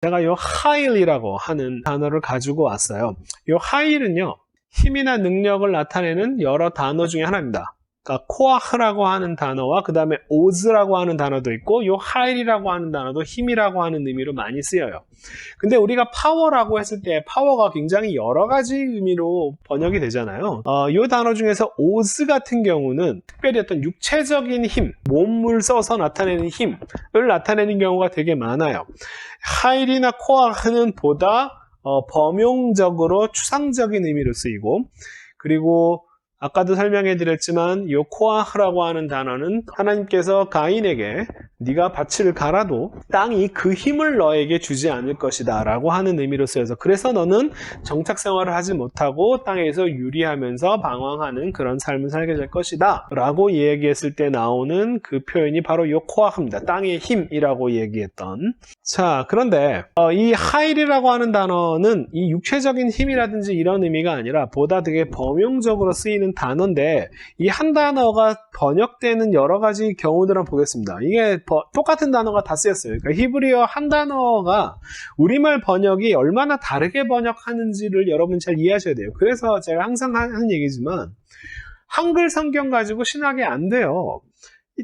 제가 요 high이라고 하는 단어를 가지고 왔어요. 요 high는요, 힘이나 능력을 나타내는 여러 단어 중에 하나입니다. 그러니까 코아흐라고 하는 단어와 그 다음에 오즈라고 하는 단어도 있고, 요 high이라고 하는 단어도 힘이라고 하는 의미로 많이 쓰여요. 근데 우리가 파워라고 했을 때 파워가 굉장히 여러 가지 의미로 번역이 되잖아요. 이 단어 중에서 오즈 같은 경우는 특별히 어떤 육체적인 힘, 몸을 써서 나타내는 힘을 나타내는 경우가 되게 많아요. 하일이나 코아흐는 보다 범용적으로 추상적인 의미로 쓰이고, 그리고 아까도 설명해 드렸지만 이 코아흐라고 하는 단어는 하나님께서 가인에게 네가 밭을 갈아도 땅이 그 힘을 너에게 주지 않을 것이다 라고 하는 의미로 쓰여서, 그래서 너는 정착 생활을 하지 못하고 땅에서 유리하면서 방황하는 그런 삶을 살게 될 것이다 라고 얘기했을 때 나오는 그 표현이 바로 이 코아흐입니다. 땅의 힘이라고 얘기했던. 자, 그런데 이 하일이라고 하는 단어는 이 육체적인 힘이라든지 이런 의미가 아니라 보다 되게 범용적으로 쓰이는 단어인데, 이 한 단어가 번역되는 여러 가지 경우들을 한번 보겠습니다. 이게 똑같은 단어가 다 쓰였어요. 그러니까 히브리어 한 단어가 우리말 번역이 얼마나 다르게 번역하는지를 여러분 잘 이해하셔야 돼요. 그래서 제가 항상 하는 얘기지만 한글 성경 가지고 신학이 안 돼요.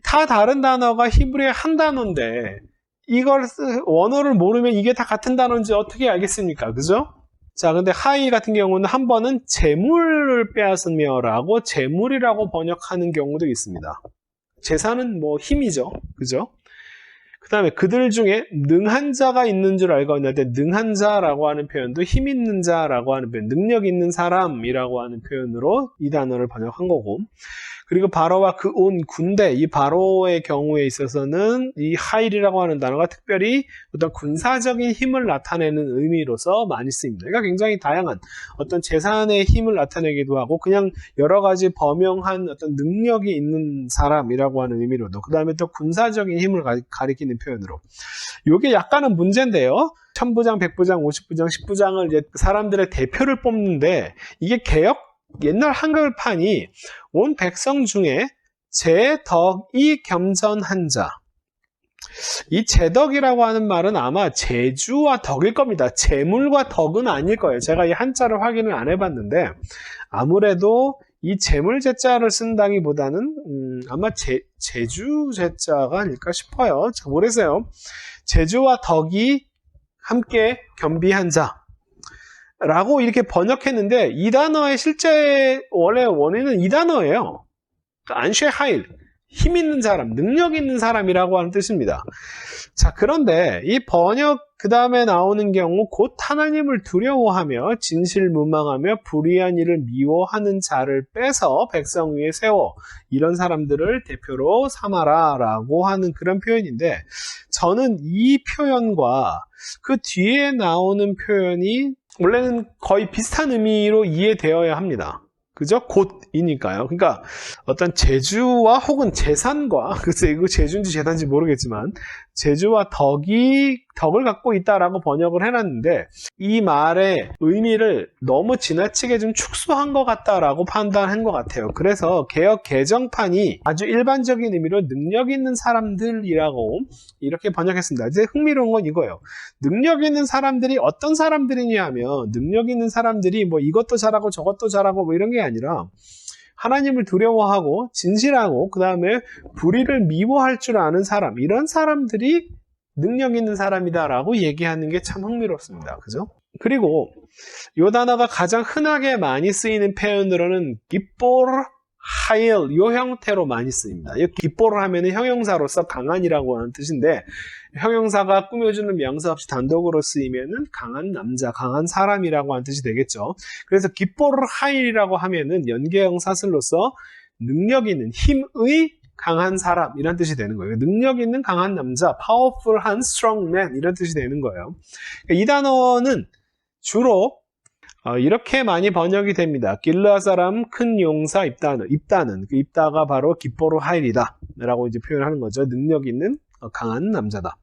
다 다른 단어가 히브리어 한 단어인데 이걸 원어를 모르면 이게 다 같은 단어인지 어떻게 알겠습니까? 그죠? 자, 근데 하이 같은 경우는 한 번은 재물을 빼앗으며라고 재물이라고 번역하는 경우도 있습니다. 재산은 뭐 힘이죠. 그죠? 그 다음에 그들 중에 능한 자가 있는 줄 알고 있는데, 능한 자라고 하는 표현도 힘 있는 자라고 하는 표현, 능력 있는 사람이라고 하는 표현으로 이 단어를 번역한 거고, 그리고 바로와 그 온 군대, 이 바로의 경우에 있어서는 이 하일이라고 하는 단어가 특별히 어떤 군사적인 힘을 나타내는 의미로서 많이 쓰입니다. 그러니까 굉장히 다양한 어떤 재산의 힘을 나타내기도 하고, 그냥 여러 가지 범용한 어떤 능력이 있는 사람이라고 하는 의미로도, 그 다음에 또 군사적인 힘을 가리키는 표현으로. 이게 약간은 문제인데요. 1000부장, 100부장, 50부장, 10부장을 이제 사람들의 대표를 뽑는데, 이게 옛날 한글판이 온 백성 중에 제덕이 겸손한 자, 이 제덕이라고 하는 말은 아마 재주와 덕일 겁니다. 재물과 덕은 아닐 거예요. 제가 이 한자를 확인을 안 해봤는데 아무래도 이 재물 제자를 쓴다기보다는 아마 재주 제자가 아닐까 싶어요. 잘 모르겠어요. 재주와 덕이 함께 겸비한 자 라고 이렇게 번역했는데, 이 단어의 실제 원래 원인은 이 단어예요. 안쉐 하일, 힘 있는 사람, 능력 있는 사람이라고 하는 뜻입니다. 자, 그런데 이 번역 그 다음에 나오는 경우 곧 하나님을 두려워하며 진실무망하며 불의한 일을 미워하는 자를 빼서 백성 위에 세워 이런 사람들을 대표로 삼아라 라고 하는 그런 표현인데, 저는 이 표현과 그 뒤에 나오는 표현이 원래는 거의 비슷한 의미로 이해되어야 합니다. 그죠? 곧이니까요. 그러니까 어떤 재주와 혹은 재산과, 글쎄 이거 재주인지 재산인지 모르겠지만 재주와 덕을 갖고 있다라고 번역을 해놨는데, 이 말의 의미를 너무 지나치게 좀 축소한 것 같다라고 판단한 것 같아요. 그래서 개역 개정판이 아주 일반적인 의미로 능력 있는 사람들이라고 이렇게 번역했습니다. 이제 흥미로운 건 이거예요. 능력 있는 사람들이 어떤 사람들이냐 하면, 능력 있는 사람들이 뭐 이것도 잘하고 저것도 잘하고 뭐 이런 게 아니라 하나님을 두려워하고 진실하고 그 다음에 불의를 미워할 줄 아는 사람, 이런 사람들이 능력 있는 사람이다라고 얘기하는 게 참 흥미롭습니다. 그죠? 그리고 이 단어가 가장 흔하게 많이 쓰이는 표현으로는 기뽀르 하일, 이 형태로 많이 쓰입니다. 이 기뽀르 하면은 형용사로서 강한이라고 하는 뜻인데, 형용사가 꾸며주는 명사 없이 단독으로 쓰이면은 강한 남자, 강한 사람이라고 하는 뜻이 되겠죠. 그래서 기뽀르 하일이라고 하면은 연계형 사슬로서 능력 있는, 힘의 강한 사람 이런 뜻이 되는 거예요. 능력 있는 강한 남자, powerful한 strong man 이런 뜻이 되는 거예요. 이 단어는 주로 이렇게 많이 번역이 됩니다. 길르앗 사람 큰 용사 입다는 그 입다가 바로 기뽀르 하일이다 라고 이제 표현하는 거죠. 능력 있는 강한 남자다.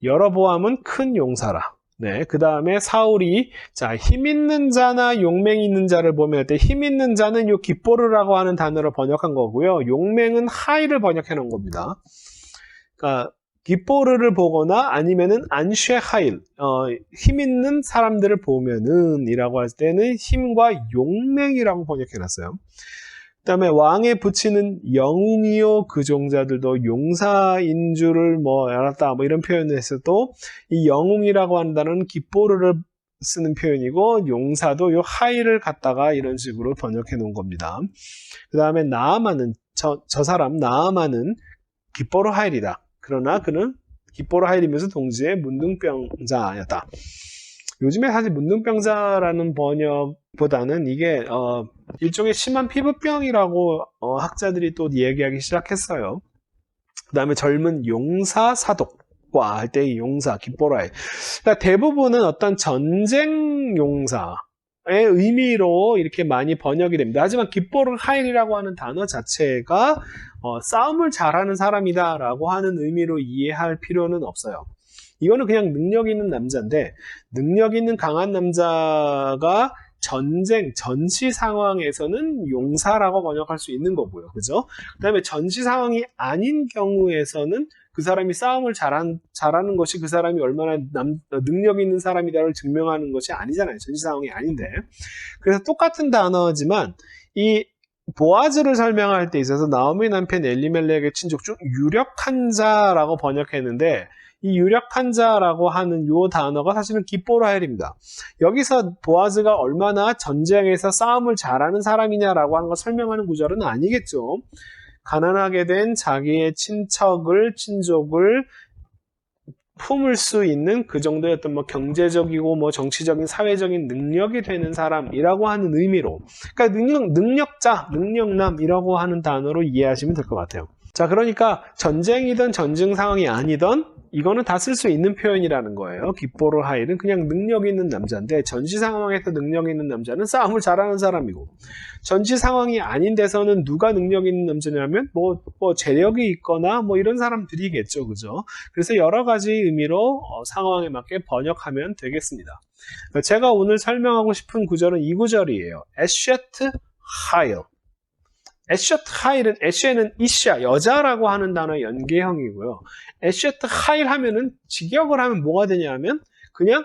여로보암은 큰 용사라. 네, 그 다음에 사울이 힘 있는 자나 용맹 있는 자를 보면 힘 있는 자는 요 기뽀르라고 하는 단어로 번역한 거고요. 용맹은 하일을 번역해 놓은 겁니다. 그러니까 기뽀르를 보거나 아니면은 안쉐 하일, 힘 있는 사람들을 보면은 이라고 할 때는 힘과 용맹이라고 번역해놨어요. 그 다음에 왕에 붙이는 영웅이요 그 종자들도 용사인 줄을 뭐 알았다 뭐 이런 표현을 했어도 이 영웅이라고 한다는 기뽀르를 쓰는 표현이고 용사도 요 하일을 갖다가 이런 식으로 번역해 놓은 겁니다. 그 다음에 나아만은 저 사람 나아만은 기뽀르 하일이다. 그러나 그는 기뽀르 하일이면서 동시에 문둥병자였다. 요즘에 사실 문둥병자라는 번역보다는 이게 일종의 심한 피부병이라고 학자들이 또 얘기하기 시작했어요. 그 다음에 젊은 용사 사독과 할 때의 용사 기뽀르 하일. 그러니까 대부분은 어떤 전쟁 용사의 의미로 이렇게 많이 번역이 됩니다. 하지만 기뽀르 하일이라고 하는 단어 자체가 싸움을 잘하는 사람이다라고 하는 의미로 이해할 필요는 없어요. 이거는 그냥 능력 있는 남자인데 능력 있는 강한 남자가 전시 상황에서는 용사라고 번역할 수 있는 거고요. 그죠? 그 다음에 전시 상황이 아닌 경우에서는 그 사람이 싸움을 잘하는 것이 그 사람이 얼마나 능력 있는 사람이다를 증명하는 것이 아니잖아요. 전시 상황이 아닌데. 그래서 똑같은 단어지만 이 보아즈를 설명할 때 있어서 나오미 남편 엘리멜렉의 친족 중 유력한 자라고 번역했는데 이 유력한 자라고 하는 요 단어가 사실은 기뽀르 하일입니다. 여기서 보아즈가 얼마나 전쟁에서 싸움을 잘하는 사람이냐라고 하는 걸 설명하는 구절은 아니겠죠. 가난하게 된 자기의 친족을 품을 수 있는 그 정도의 어떤 뭐 경제적이고 뭐 정치적인 사회적인 능력이 되는 사람이라고 하는 의미로, 그러니까 능력자, 능력남이라고 하는 단어로 이해하시면 될 것 같아요. 자, 그러니까 전쟁이든 전쟁 상황이 아니든 이거는 다 쓸 수 있는 표현이라는 거예요. 기뽀르 하일은 그냥 능력 있는 남자인데 전시 상황에서 능력 있는 남자는 싸움을 잘하는 사람이고 전시 상황이 아닌 데서는 누가 능력 있는 남자냐면 뭐 재력이 있거나 뭐 이런 사람들이겠죠. 그죠? 그래서 여러 가지 의미로 상황에 맞게 번역하면 되겠습니다. 제가 오늘 설명하고 싶은 구절은 이 구절이에요. 에쉐트 하일. 에셔트 하일은 에쉐는 이샤, 여자라고 하는 단어의 연계형이고요. 에셔트 하일 하면은 직역을 하면 뭐가 되냐면 그냥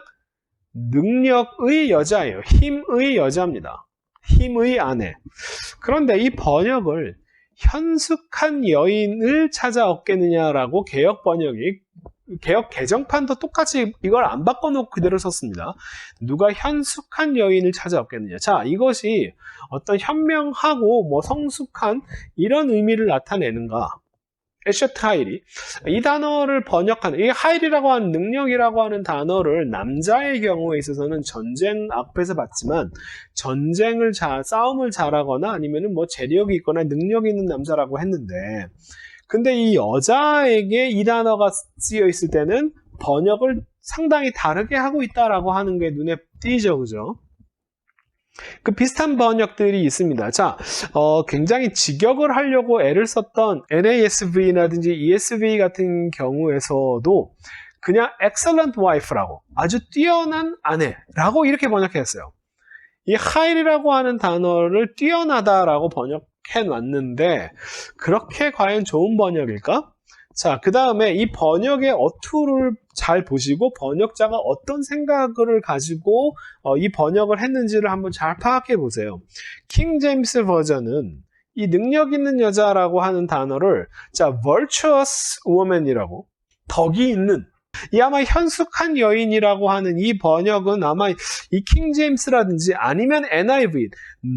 능력의 여자예요. 힘의 여자입니다. 힘의 아내. 그런데 이 번역을 현숙한 여인을 찾아 얻겠느냐라고 개역 개정판도 똑같이 이걸 안 바꿔놓고 그대로 썼습니다. 누가 현숙한 여인을 찾아 얻겠느냐. 자, 이것이 어떤 현명하고 뭐 성숙한 이런 의미를 나타내는가. 에셔트 하일이 이 단어를 번역하는 이 하일이라고 하는 능력이라고 하는 단어를 남자의 경우에 있어서는 전쟁 앞에서 봤지만 싸움을 잘하거나 아니면은 뭐 재력이 있거나 능력이 있는 남자라고 했는데 근데 이 여자에게 이 단어가 쓰여 있을 때는 번역을 상당히 다르게 하고 있다라고 하는 게 눈에 띄죠, 그죠? 그 비슷한 번역들이 있습니다. 자, 굉장히 직역을 하려고 애를 썼던 NASV라든지 ESV 같은 경우에서도 그냥 excellent wife라고 아주 뛰어난 아내라고 이렇게 번역했어요. 이 하일이라고 하는 단어를 뛰어나다라고 번역해놨는데 그렇게 과연 좋은 번역일까? 자, 그 다음에 이 번역의 어투를 잘 보시고 번역자가 어떤 생각을 가지고 이 번역을 했는지를 한번 잘 파악해 보세요. 킹 제임스 버전은 이 능력 있는 여자라고 하는 단어를 자, virtuous woman이라고 덕이 있는 이 아마 현숙한 여인이라고 하는 이 번역은 아마 이 킹 제임스라든지 아니면 NIV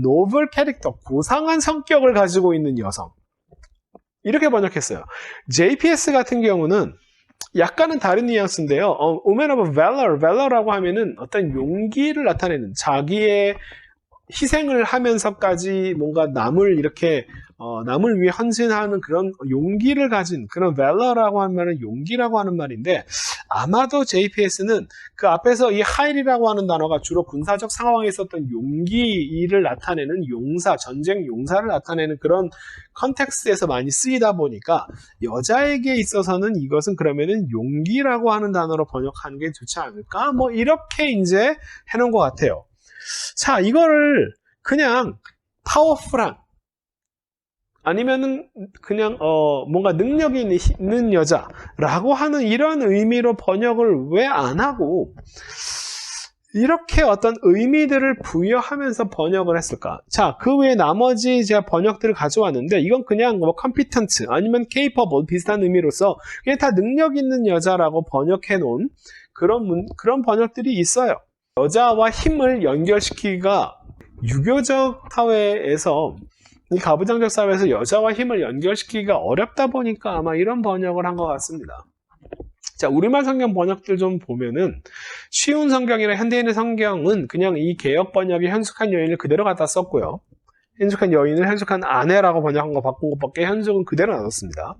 노블 캐릭터 고상한 성격을 가지고 있는 여성 이렇게 번역했어요. JPS 같은 경우는 약간은 다른 뉘앙스인데요. Woman of Valor라고 하면은 어떤 용기를 나타내는 자기의 희생을 하면서까지 뭔가 남을 이렇게 남을 위해 헌신하는 그런 용기를 가진 그런 valor라고 하는 말은 용기라고 하는 말인데 아마도 JPS는 그 앞에서 이 하일이라고 하는 단어가 주로 군사적 상황에 있었던 용기를 나타내는 용사, 전쟁 용사를 나타내는 그런 컨텍스트에서 많이 쓰이다 보니까 여자에게 있어서는 이것은 그러면은 용기라고 하는 단어로 번역하는 게 좋지 않을까? 뭐 이렇게 이제 해놓은 것 같아요. 자, 이거를 그냥 파워풀한 아니면은 그냥 뭔가 능력이 있는 여자라고 하는 이런 의미로 번역을 왜 안 하고 이렇게 어떤 의미들을 부여하면서 번역을 했을까? 자, 그 외에 나머지 제가 번역들을 가져왔는데 이건 그냥 뭐 competent 아니면 capable 비슷한 의미로서 그냥 다 능력 있는 여자라고 번역해 놓은 그런 번역들이 있어요. 여자와 힘을 연결시키기가 유교적 사회에서 이 가부장적 사회에서 여자와 힘을 연결시키기가 어렵다 보니까 아마 이런 번역을 한 것 같습니다. 자, 우리말 성경 번역들 좀 보면은 쉬운 성경이나 현대인의 성경은 그냥 이 개역 번역의 현숙한 여인을 그대로 갖다 썼고요. 현숙한 여인을 현숙한 아내라고 번역한 거 바꾼 것밖에 현숙은 그대로 놔뒀습니다.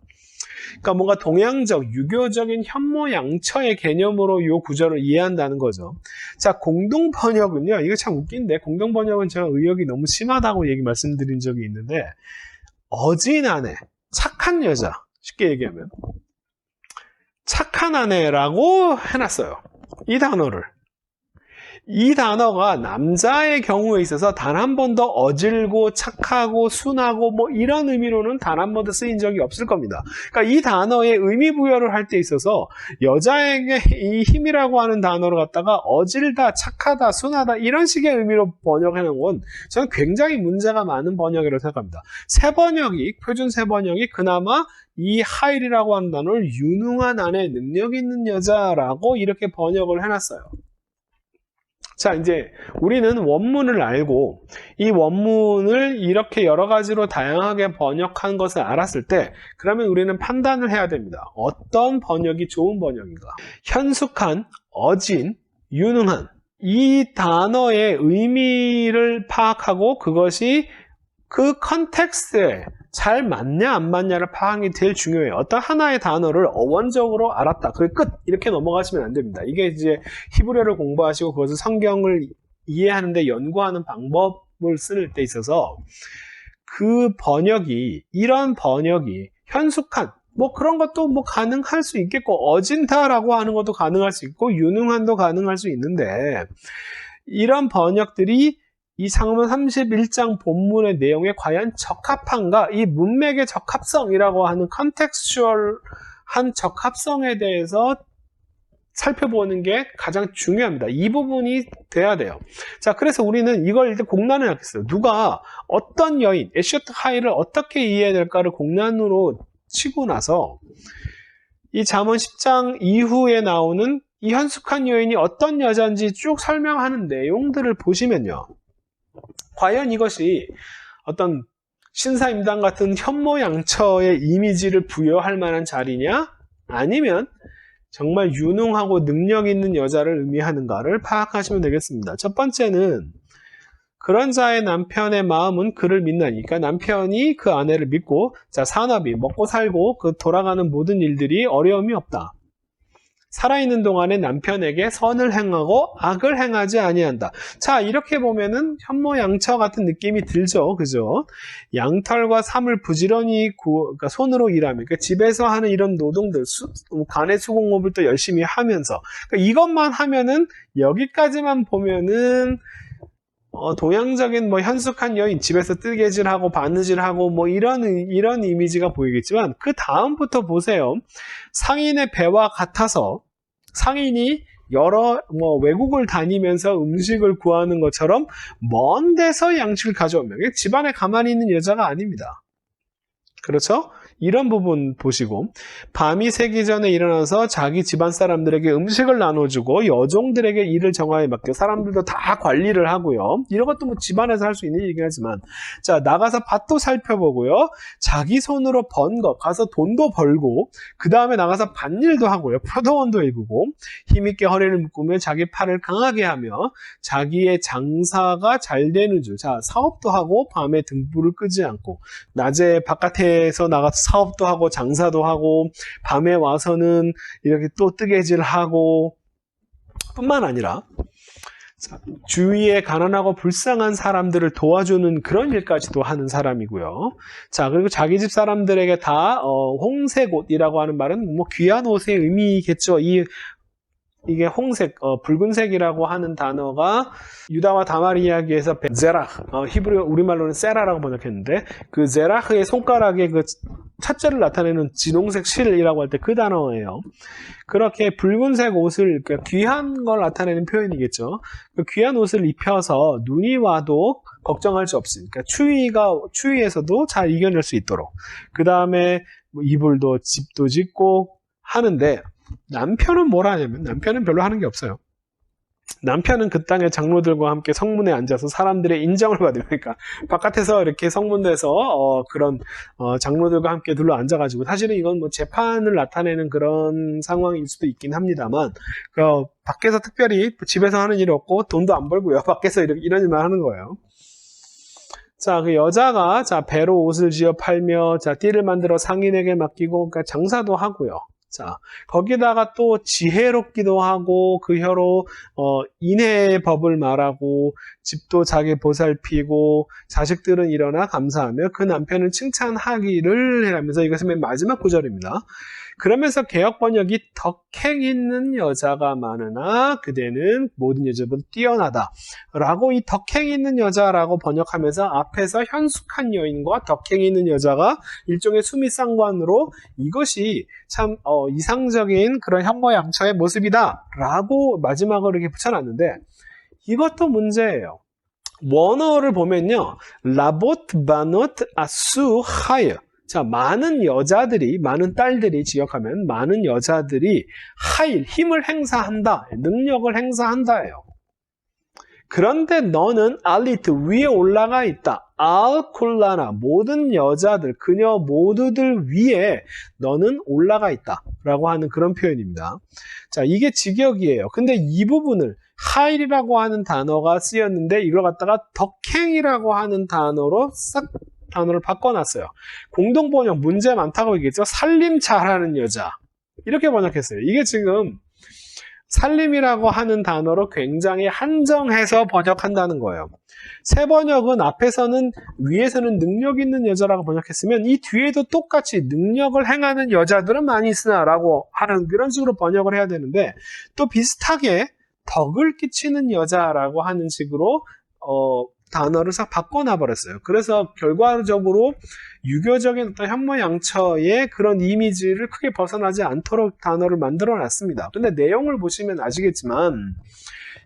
그러니까 뭔가 동양적, 유교적인 현모양처의 개념으로 이 구절을 이해한다는 거죠. 자, 공동 번역은요. 이거 참 웃긴데 공동 번역은 제가 의역이 너무 심하다고 말씀드린 적이 있는데 어진 아내, 착한 여자, 쉽게 얘기하면 착한 아내라고 해놨어요. 이 단어를. 이 단어가 남자의 경우에 있어서 단 한 번도 어질고 착하고 순하고 뭐 이런 의미로는 단 한 번도 쓰인 적이 없을 겁니다. 그러니까 이 단어의 의미 부여를 할 때 있어서 여자에게 이 힘이라고 하는 단어를 갖다가 어질다, 착하다, 순하다 이런 식의 의미로 번역해 놓은 건 저는 굉장히 문제가 많은 번역이라고 생각합니다. 새번역이, 표준 새번역이 그나마 이 하일이라고 하는 단어를 유능한 아내, 능력 있는 여자라고 이렇게 번역을 해놨어요. 자, 이제 우리는 원문을 알고 이 원문을 이렇게 여러 가지로 다양하게 번역한 것을 알았을 때 그러면 우리는 판단을 해야 됩니다. 어떤 번역이 좋은 번역인가? 현숙한, 어진, 유능한 이 단어의 의미를 파악하고 그것이 그 컨텍스트에 잘 맞냐 안 맞냐를 파악이 제일 중요해요. 어떤 하나의 단어를 어원적으로 알았다. 그게 끝! 이렇게 넘어가시면 안 됩니다. 이게 이제 히브리어를 공부하시고 그것을 성경을 이해하는데 연구하는 방법을 쓸 때 있어서 그 번역이, 이런 번역이 현숙한, 뭐 그런 것도 뭐 가능할 수 있겠고 어진다라고 하는 것도 가능할 수 있고 유능한도 가능할 수 있는데 이런 번역들이 이 상하몬 31장 본문의 내용에 과연 적합한가? 이 문맥의 적합성이라고 하는 컨텍스추얼한 적합성에 대해서 살펴보는 게 가장 중요합니다. 이 부분이 돼야 돼요. 자, 그래서 우리는 이걸 일단 공란을 하겠어요. 누가 어떤 여인, 에셔트 하일을 어떻게 이해해야 될까를 공란으로 치고 나서 이 잠언 10장 이후에 나오는 이 현숙한 여인이 어떤 여자인지 쭉 설명하는 내용들을 보시면요. 과연 이것이 어떤 신사임당 같은 현모양처의 이미지를 부여할 만한 자리냐? 아니면 정말 유능하고 능력 있는 여자를 의미하는가를 파악하시면 되겠습니다. 첫 번째는 그런 자의 남편의 마음은 그를 믿나니까 남편이 그 아내를 믿고 자 산업이 먹고 살고 그 돌아가는 모든 일들이 어려움이 없다. 살아있는 동안에 남편에게 선을 행하고 악을 행하지 아니한다. 자, 이렇게 보면은 현모양처 같은 느낌이 들죠. 그죠? 양털과 삼을 부지런히 그러니까 손으로 일하면, 그러니까 집에서 하는 이런 노동들, 간의 수공업을 또 열심히 하면서, 그러니까 이것만 하면은, 여기까지만 보면은, 동양적인 뭐 현숙한 여인, 집에서 뜨개질하고 바느질하고 뭐 이런 이미지가 보이겠지만 그 다음부터 보세요. 상인의 배와 같아서 상인이 여러 외국을 다니면서 음식을 구하는 것처럼 먼 데서 양식을 가져오면 집안에 가만히 있는 여자가 아닙니다. 그렇죠? 이런 부분 보시고 밤이 새기 전에 일어나서 자기 집안 사람들에게 음식을 나눠주고 여종들에게 일을 정하에 맡겨 사람들도 다 관리를 하고요. 이런 것도 뭐 집안에서 할 수 있는 일이긴 하지만 자 나가서 밭도 살펴보고요. 자기 손으로 번 것 가서 돈도 벌고 그 다음에 나가서 밭일도 하고요. 표도원도 일구고 힘있게 허리를 묶으며 자기 팔을 강하게 하며 자기의 장사가 잘 되는 줄 자 사업도 하고 밤에 등불을 끄지 않고 낮에 바깥에서 나가서 사업도 하고 장사도 하고 밤에 와서는 이렇게 또 뜨개질하고 뿐만 아니라 주위에 가난하고 불쌍한 사람들을 도와주는 그런 일까지도 하는 사람이고요. 자 그리고 자기 집 사람들에게 다 홍색 옷이라고 하는 말은 뭐 귀한 옷의 의미겠죠. 이 이게 홍색, 붉은색이라고 하는 단어가 유다와 다말 이야기에서 제라흐, 히브리 우리말로는 세라라고 번역했는데 그 제라흐의 손가락에 그 첫째를 나타내는 진홍색 실이라고 할 때 그 단어예요. 그렇게 붉은색 옷을, 그러니까 귀한 걸 나타내는 표현이겠죠. 그 귀한 옷을 입혀서 눈이 와도 걱정할 수 없으니까 추위에서도 잘 이겨낼 수 있도록. 그 다음에 뭐 이불도 집도 짓고 하는데 남편은 뭘 하냐면 남편은 별로 하는 게 없어요. 남편은 그 땅의 장로들과 함께 성문에 앉아서 사람들의 인정을 받으니까 바깥에서 이렇게 성문에서 그런 장로들과 함께 둘러 앉아가지고 사실은 이건 뭐 재판을 나타내는 그런 상황일 수도 있긴 합니다만 밖에서 특별히 집에서 하는 일이 없고 돈도 안 벌고요. 밖에서 이런 일만 하는 거예요. 자, 그 여자가 배로 옷을 지어 팔며 띠를 만들어 상인에게 맡기고 그러니까 장사도 하고요. 자, 거기다가 또 지혜롭기도 하고 그 혀로 인해의 법을 말하고 집도 자기 보살피고 자식들은 일어나 감사하며 그 남편을 칭찬하기를 해라면서 이것은 맨 마지막 구절입니다. 그러면서 개역 번역이 덕행 있는 여자가 많으나 그대는 모든 여자보다 뛰어나다 라고 이 덕행 있는 여자라고 번역하면서 앞에서 현숙한 여인과 덕행 있는 여자가 일종의 수미상관으로 이것이 참 이상적인 그런 현모양처의 모습이다 라고 마지막으로 이렇게 붙여놨는데 이것도 문제예요. 원어를 보면요 라보트 바노트 아수 하여 자, 많은 딸들이 지역하면 많은 여자들이 힘을 행사한다, 능력을 행사한다예요. 그런데 너는 알리트 위에 올라가 있다. 알콜라나 모든 여자들, 그녀 모두들 위에 너는 올라가 있다. 라고 하는 그런 표현입니다. 자, 이게 직역이에요. 근데 이 부분을 하일이라고 하는 단어가 쓰였는데 이걸 갖다가 덕행이라고 하는 단어로 단어를 바꿔놨어요. 공동번역 문제 많다고 얘기했죠. 살림 잘하는 여자 이렇게 번역했어요. 이게 지금 살림이라고 하는 단어로 굉장히 한정해서 번역한다는 거예요. 새 번역은 위에서는 능력 있는 여자라고 번역했으면 이 뒤에도 똑같이 능력을 행하는 여자들은 많이 있으나 라고 하는 그런 식으로 번역을 해야 되는데 또 비슷하게 덕을 끼치는 여자라고 하는 식으로 단어를 싹 바꿔놔버렸어요. 그래서 결과적으로 유교적인 어떤 현모양처의 그런 이미지를 크게 벗어나지 않도록 단어를 만들어놨습니다. 근데 내용을 보시면 아시겠지만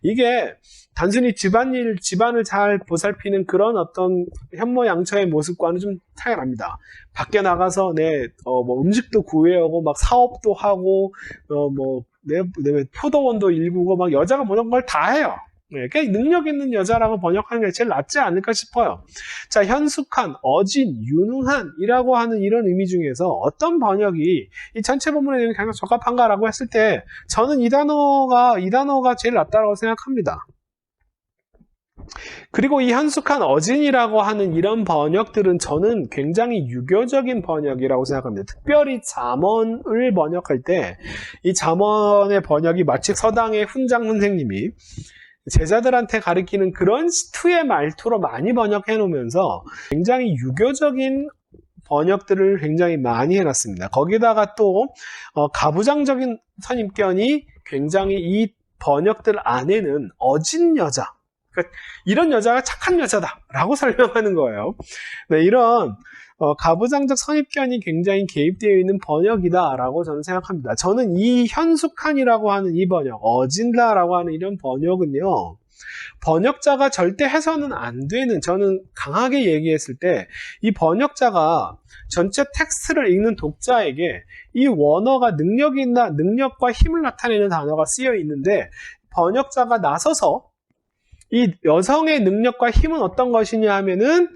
이게 단순히 집안을 잘 보살피는 그런 어떤 현모양처의 모습과는 좀 차이가 납니다. 밖에 나가서 뭐 음식도 구해오고 막 사업도 하고 내 표도원도 일구고 막 여자가 모든 걸 다 해요. 그러니까 능력 있는 여자라고 번역하는 게 제일 낫지 않을까 싶어요. 자, 현숙한, 어진, 유능한이라고 하는 이런 의미 중에서 어떤 번역이 이 전체 본문의 내용이 가장 적합한가라고 했을 때 저는 이 단어가 제일 낫다고 생각합니다. 그리고 이 현숙한 어진이라고 하는 이런 번역들은 저는 굉장히 유교적인 번역이라고 생각합니다. 특별히 잠언을 번역할 때 이 잠언의 번역이 마치 서당의 훈장 선생님이 제자들한테 가리키는 그런 스투의 말투로 많이 번역해 놓으면서 굉장히 유교적인 번역들을 굉장히 많이 해놨습니다. 거기다가 또 가부장적인 선입견이 굉장히 이 번역들 안에는 어진 여자, 그러니까 이런 여자가 착한 여자다라고 설명하는 거예요. 네, 이런 가부장적 선입견이 굉장히 개입되어 있는 번역이다라고 저는 생각합니다. 저는 이 현숙한이라고 하는 이 번역, 어진다라고 하는 이런 번역은요, 번역자가 절대 해서는 안 되는, 저는 강하게 얘기했을 때 이 번역자가 전체 텍스트를 읽는 독자에게 이 원어가 능력과 힘을 나타내는 단어가 쓰여 있는데 번역자가 나서서 이 여성의 능력과 힘은 어떤 것이냐 하면은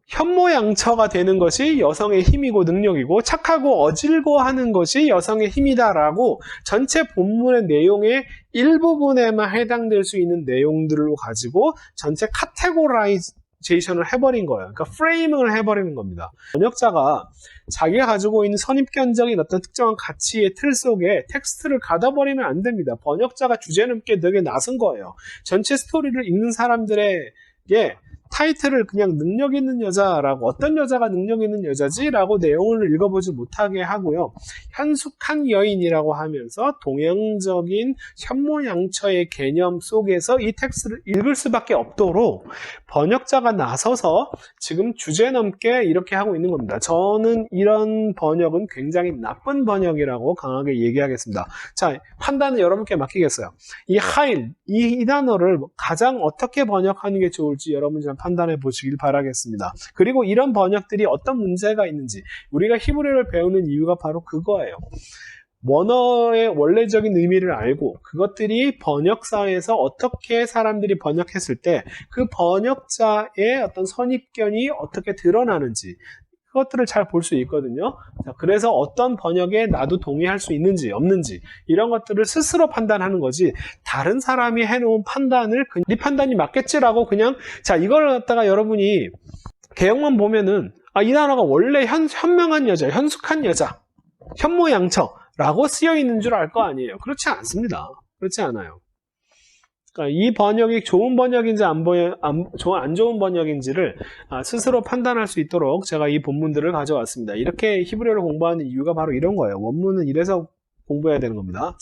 현모양처가 되는 것이 여성의 힘이고 능력이고 착하고 어질고 하는 것이 여성의 힘이다라고 전체 본문의 내용의 일부분에만 해당될 수 있는 내용들을 가지고 전체 카테고라이제이션을 해버린 거예요. 그러니까 프레이밍을 해버리는 겁니다. 번역자가 자기가 가지고 있는 선입견적인 어떤 특정한 가치의 틀 속에 텍스트를 가둬버리면 안 됩니다. 번역자가 주제넘게 되게 나선 거예요. 전체 스토리를 읽는 사람들에게 타이틀을 그냥 능력 있는 여자라고, 어떤 여자가 능력 있는 여자지라고 내용을 읽어보지 못하게 하고요. 현숙한 여인이라고 하면서 동양적인 현모양처의 개념 속에서 이 텍스트를 읽을 수밖에 없도록 번역자가 나서서 지금 주제넘게 이렇게 하고 있는 겁니다. 저는 이런 번역은 굉장히 나쁜 번역이라고 강하게 얘기하겠습니다. 자, 판단은 여러분께 맡기겠어요. 이 하일, 이 단어를 가장 어떻게 번역하는 게 좋을지 여러분이 좀 판단해 보시길 바라겠습니다. 그리고 이런 번역들이 어떤 문제가 있는지, 우리가 히브리어를 배우는 이유가 바로 그거예요. 원어의 원래적인 의미를 알고 그것들이 번역사에서 어떻게 사람들이 번역했을 때 그 번역자의 어떤 선입견이 어떻게 드러나는지 그것들을 잘 볼 수 있거든요. 자, 그래서 어떤 번역에 나도 동의할 수 있는지 없는지 이런 것들을 스스로 판단하는 거지, 다른 사람이 해놓은 판단을 네 판단이 맞겠지라고 그냥, 자, 이걸 갖다가 여러분이 개혁만 보면은 이 단어가 원래 현명한 여자, 현숙한 여자, 현모양처라고 쓰여 있는 줄 알 거 아니에요. 그렇지 않습니다. 그렇지 않아요. 그러니까 이 번역이 좋은 번역인지 안 좋은 번역인지를 스스로 판단할 수 있도록 제가 이 본문들을 가져왔습니다. 이렇게 히브리어를 공부하는 이유가 바로 이런 거예요. 원문은 이래서 공부해야 되는 겁니다.